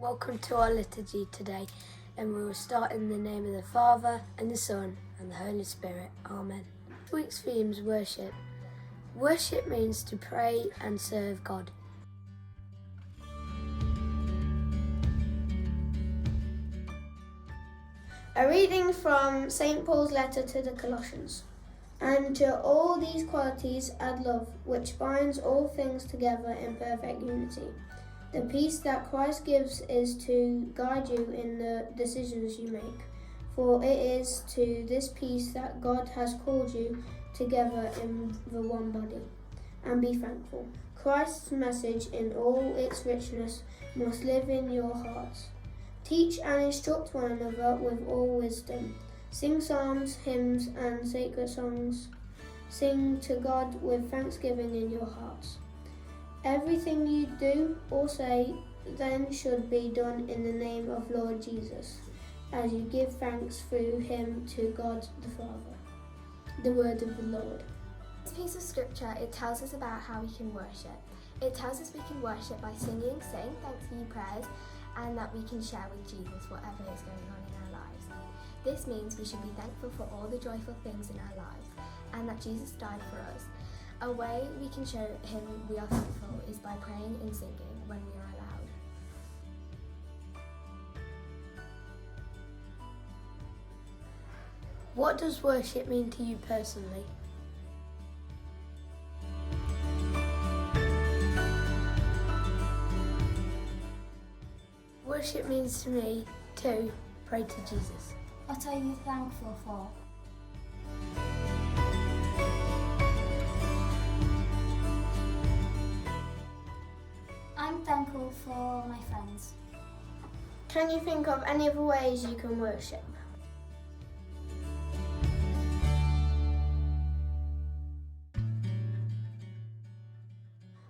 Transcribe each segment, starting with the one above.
Welcome to our liturgy today, and we will start in the name of the Father, and the Son, and the Holy Spirit. Amen. This week's theme is worship. Worship means to pray and serve God. A reading from St. Paul's letter to the Colossians. And to all these qualities add love, which binds all things together in perfect unity. The peace that Christ gives is to guide you in the decisions you make, for it is to this peace that God has called you together in the one body. And be thankful. Christ's message in all its richness must live in your hearts. Teach and instruct one another with all wisdom. Sing psalms, hymns, and sacred songs. Sing to God with thanksgiving in your hearts. Everything you do or say then should be done in the name of Lord Jesus, as you give thanks through him to God the Father. The word of the Lord. This piece of scripture, it tells us about how we can worship. It tells us we can worship by singing, saying thanks to you prayers, and that we can share with Jesus whatever is going on in our lives. This means we should be thankful for all the joyful things in our lives, and that Jesus died for us. A way we can show him we are thankful is by praying and singing when we are allowed. What does worship mean to you personally? Worship means to me to pray to Jesus. What are you thankful for? I'm thankful for my friends. Can you think of any other ways you can worship?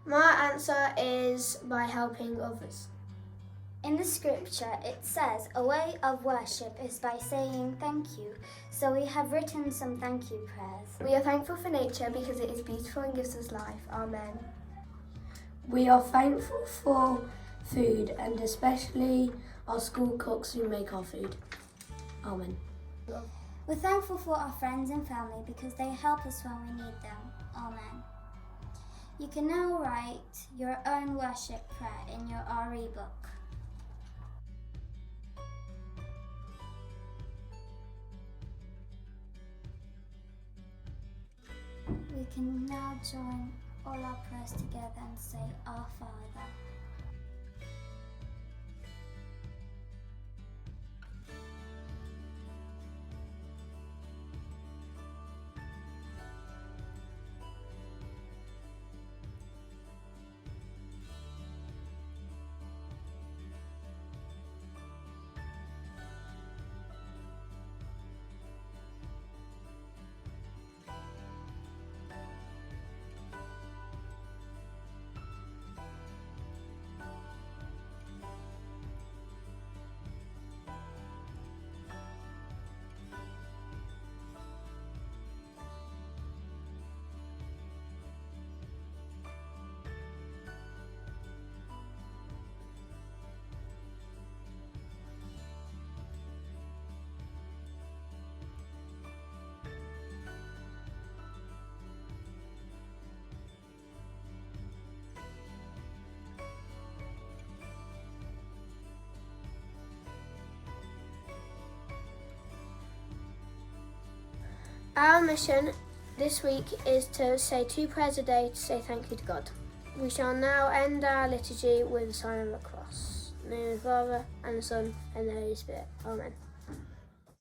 My answer is by helping others. In the scripture, it says a way of worship is by saying thank you. So we have written some thank you prayers. We are thankful for nature because it is beautiful and gives us life. Amen. We are thankful for food, and especially our school cooks who make our food. Amen. We're thankful for our friends and family because they help us when we need them. Amen. You can now write your own worship prayer in your RE book. We can now join all our prayers together and say, Our Father. Our mission this week is to say 2 prayers a day to say thank you to God. We shall now end our liturgy with the sign of the cross. In the name of the Father, and the Son, and the Holy Spirit. Amen.